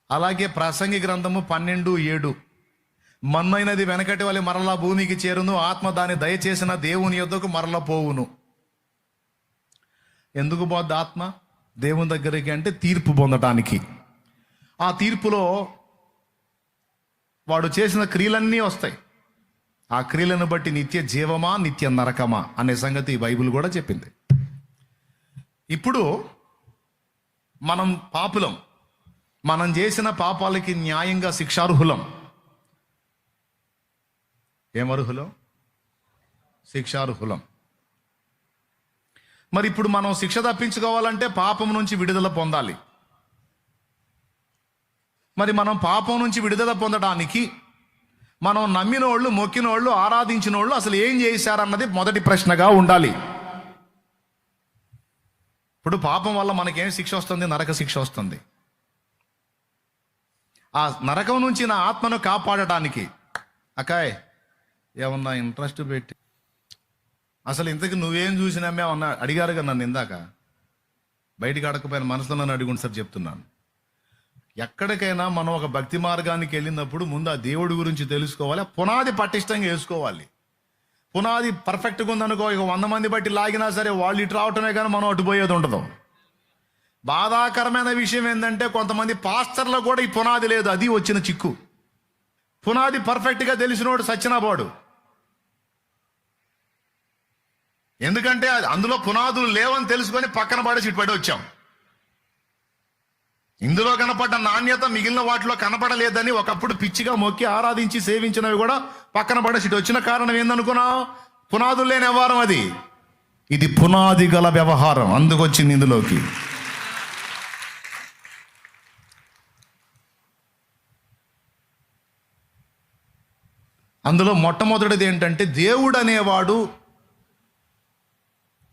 అలాగే ప్రసంగి గ్రంథము 12:7, మన్నైనది వెనకటి వలె మరలా భూమికి చేరును, ఆత్మ దాన్ని దయచేసిన దేవుని యొద్దకు మరల పోవును. ఎందుకు పోద్ది ఆత్మ దేవుని దగ్గరికి అంటే తీర్పు పొందటానికి. ఆ తీర్పులో వాడు చేసిన క్రియలన్నీ వస్తాయి. ఆ క్రియలను బట్టి నిత్య జీవమా నిత్య నరకమా అనే సంగతి బైబిల్ కూడా చెప్పింది. ఇప్పుడు మనం పాపులం, మనం చేసిన పాపాలకి న్యాయంగా శిక్షార్హులం. ఏమర్హులం? శిక్షార్హులం. మరి ఇప్పుడు మనం శిక్ష తప్పించుకోవాలంటే పాపం నుంచి విడుదల పొందాలి. మరి మనం పాపం నుంచి విడుదల పొందడానికి మనం నమ్మినోళ్ళు, మొక్కినోళ్ళు, ఆరాధించినోళ్ళు అసలు ఏం చేశారన్నది మొదటి ప్రశ్నగా ఉండాలి. ఇప్పుడు పాపం వల్ల మనకేం శిక్ష వస్తుంది? నరక శిక్ష వస్తుంది. ఆ నరకం నుంచి నా ఆత్మను కాపాడటానికి అక్కాయ్ ఏమన్నా ఇంట్రెస్ట్ పెట్టి అసలు ఇంతకు నువ్వేం చూసినామే అన్నా అడిగారుగా నన్ను ఇందాక. బయటికి అడగకపోయిన మనసులో నన్ను అడుగుండి సార్ చెప్తున్నాను. ఎక్కడికైనా మనం ఒక భక్తి మార్గానికి వెళ్ళినప్పుడు ముందు ఆ దేవుడి గురించి తెలుసుకోవాలి, పునాది పటిష్టంగా వేసుకోవాలి. పునాది పర్ఫెక్ట్గా ఉందనుకో, ఇక 100 మంది బట్టి లాగినా సరే వాళ్ళు ఇటు రావటమే కానీ మనం అటు పోయేది ఉండదు. బాధాకరమైన విషయం ఏంటంటే కొంతమంది పాస్టర్లో కూడా ఈ పునాది లేదు. అది వచ్చిన చిక్కు. పునాది పర్ఫెక్ట్గా తెలిసినోడు సచ్చినవాడు. ఎందుకంటే అందులో పునాదులు లేవని తెలుసుకొని పక్కన పడేసి ఇటు పడి వచ్చాం. ఇందులో కనపడ్డ నాణ్యత మిగిలిన వాటిలో కనపడలేదని ఒకప్పుడు పిచ్చిగా మొక్కి ఆరాధించి సేవించినవి కూడా పక్కన పడేసి ఇటు వచ్చిన కారణం ఏందనుకున్నావు? పునాదులు లేని వ్యవహారం అది. ఇది పునాది గల వ్యవహారం, అందుకొచ్చింది ఇందులోకి. అందులో మొట్టమొదటిది ఏంటంటే దేవుడు అనేవాడు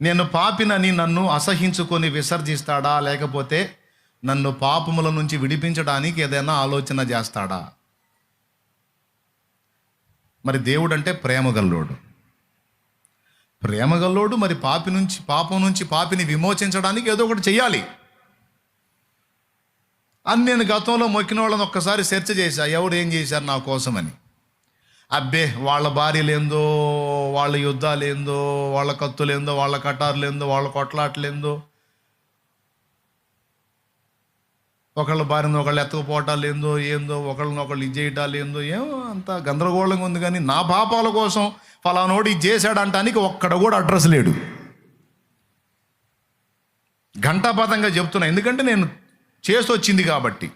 నేను పాపినని నన్ను అసహించుకొని విసర్జిస్తాడా, లేకపోతే నన్ను పాపముల నుంచి విడిపించడానికి ఏదైనా ఆలోచన చేస్తాడా? మరి దేవుడు అంటే ప్రేమగల్లోడు. ప్రేమగల్లోడు మరి పాపం నుంచి పాపిని విమోచించడానికి ఏదో ఒకటి చెయ్యాలి అని నేను గతంలో మొక్కిన వాళ్ళని ఒక్కసారి సెర్చ్ చేశా, ఎవరు ఏం చేశారు నా కోసమని. అబ్బే వాళ్ళ భార్యలేందో, వాళ్ళ యుద్ధాలేందో, వాళ్ళ కత్తులేందో, వాళ్ళ కటారులేందో, వాళ్ళ కొట్లాటలేందో, ఒకళ్ళ భార్యను ఒకళ్ళు ఎత్తకపోవటాలు ఏందో, ఒకళ్ళనొకళ్ళు ఇది చేయటాలు ఏమో అంత గందరగోళంగా ఉంది. కానీ నా పాపాల కోసం ఫలానోడు ఇది చేశాడు అంటానికి ఒక్కడ కూడా అడ్రస్ లేడు. ఘంటాపథంగా చెప్తున్నా, ఎందుకంటే నేను చేసి వచ్చింది కాబట్టి.